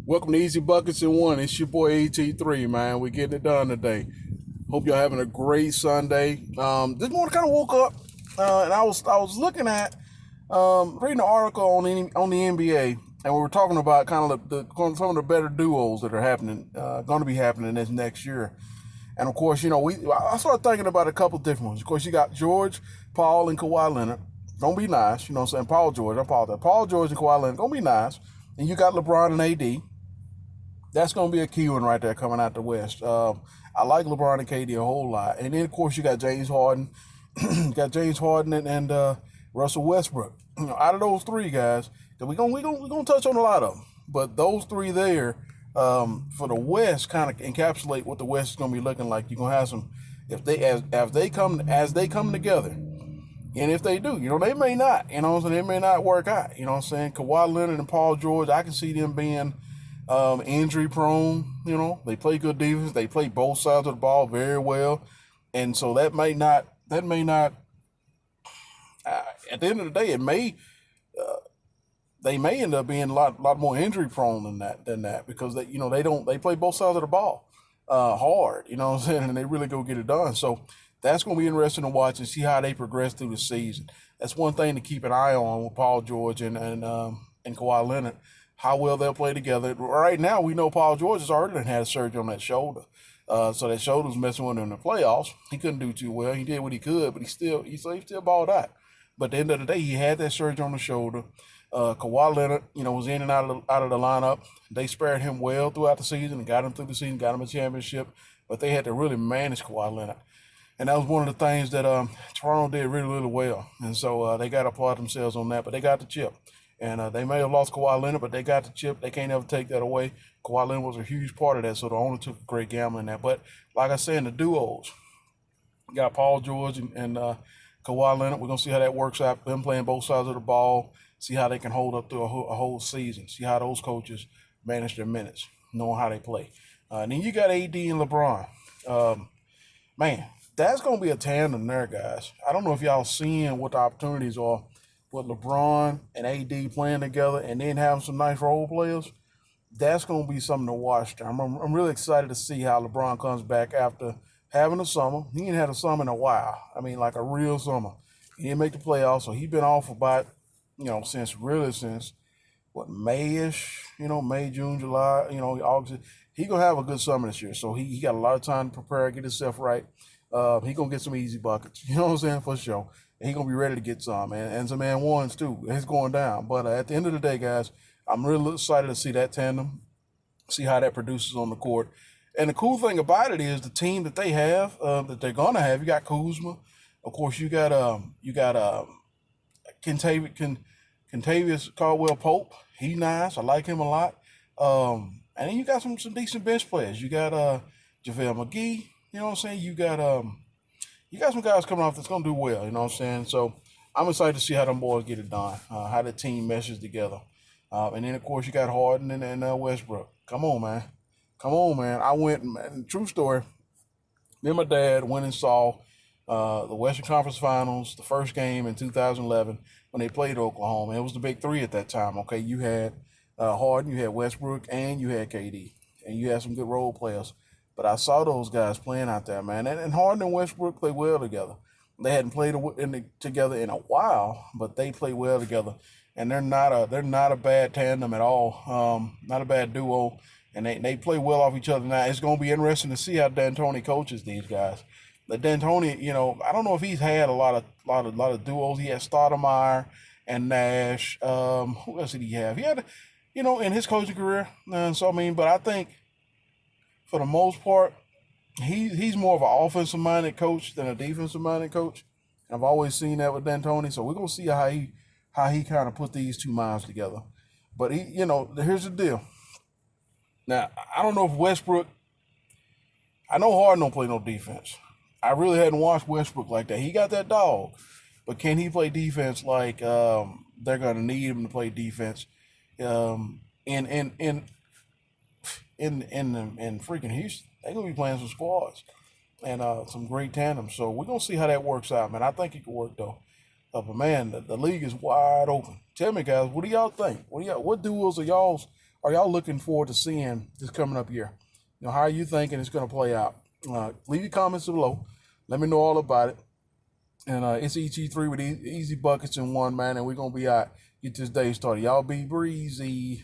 Welcome to Easy Buckets and One. It's your boy ET3, man. We're getting it done today. Hope y'all having a great Sunday. This morning kind of woke up and I was looking at reading an article on the NBA, and we were talking about kind of some of the better duos that are happening, going to be happening this next year. And of course, I started thinking about a couple different ones. Of course, you got George, Paul, and Kawhi Leonard. Gonna be nice, you know what I'm saying? Paul George, I apologize. Paul George and Kawhi Leonard, gonna be nice. And you got LeBron and AD. That's going to be a key one right there coming out the West. I like LeBron and KD a whole lot. And then, of course, you got James Harden. and Russell Westbrook. Out of those three guys, we're gonna touch on a lot of them. But those three there for the West kind of encapsulate what the West is going to be looking like. You're going to have some, as they come together. And if they do, they may not. They may not work out. Kawhi Leonard and Paul George, I can see them being injury prone. They play good defense. They play both sides of the ball very well, and so that may not. At the end of the day, they may end up being a lot more injury prone than that because they play both sides of the ball hard. You know what I'm saying, and they really go get it done. So that's going to be interesting to watch and see how they progress through the season. That's one thing to keep an eye on with Paul George and Kawhi Leonard. How well they'll play together. Right now, we know Paul George has already had a surgery on that shoulder. So that shoulder was messing with him in the playoffs. He couldn't do too well. He did what he could, but he still balled out. But at the end of the day, he had that surgery on the shoulder. Kawhi Leonard, was in and out of the lineup. They spared him well throughout the season and got him through the season, got him a championship. But they had to really manage Kawhi Leonard. And that was one of the things that Toronto did really, really well. And so they got to applaud themselves on that. But they got the chip. And they may have lost Kawhi Leonard, but they got the chip. They can't ever take that away. Kawhi Leonard was a huge part of that, so the owner took a great gamble in that. But like I said, in the duos, you got Paul George and Kawhi Leonard. We're going to see how that works out. Them playing both sides of the ball, see how they can hold up through a whole season, see how those coaches manage their minutes, knowing how they play. And then you got AD and LeBron. Man, that's going to be a tandem there, guys. I don't know if y'all seeing what the opportunities are with LeBron and AD playing together and then having some nice role players. That's going to be something to watch. I'm really excited to see how LeBron comes back after having a summer. He ain't had a summer in a while. I mean, like a real summer. He didn't make the playoffs, so he's been off about, since what, May-ish, May, June, July, August. He going to have a good summer this year, so he got a lot of time to prepare, get himself right. He going to get some easy buckets, you know what I'm saying, for sure. And he going to be ready to get some, and some and ones too. It's going down. But at the end of the day, guys, I'm really excited to see that tandem, see how that produces on the court. And the cool thing about it is the team that they have, that they're going to have, you got Kuzma. Of course, you got Kentavious Caldwell-Pope. He's nice. I like him a lot. And then you got some decent bench players. You got JaVale McGee. You know what I'm saying? You got some guys coming off that's going to do well, you know what I'm saying? So I'm excited to see how them boys get it done, how the team meshes together. And then, of course, you got Harden and Westbrook. Come on, man. I went, man, true story, me and my dad went and saw the Western Conference Finals, the first game in 2011 when they played Oklahoma. It was the big three at that time, okay? You had Harden, you had Westbrook, and you had KD. And you had some good role players. But I saw those guys playing out there, man. And Harden and Westbrook play well together. They hadn't played together in a while, but they play well together. And they're not a bad tandem at all. Not a bad duo. And they play well off each other. Now it's going to be interesting to see how D'Antoni coaches these guys. But D'Antoni, I don't know if he's had a lot of duos. He had Stoudemire and Nash. Who else did he have? He had, in his coaching career. But I think, for the most part, he's more of an offensive-minded coach than a defensive-minded coach. I've always seen that with D'Antoni, so we're gonna see how he kind of put these two minds together. But here's the deal. Now, I don't know if Westbrook. I know Harden don't play no defense. I really hadn't watched Westbrook like that. He got that dog, but can he play defense like they're gonna need him to play defense? In freaking Houston, they're gonna be playing some squads and some great tandems. So we're gonna see how that works out, man. I think it could work though. But man, the league is wide open. Tell me, guys, what do y'all think? What duos are are y'all looking forward to seeing this coming up year? You know, how are you thinking it's going to play out? Leave your comments below. Let me know all about it. And it's EG3 with easy buckets in one, man. And we're going to be out. Get this day started. Y'all be breezy.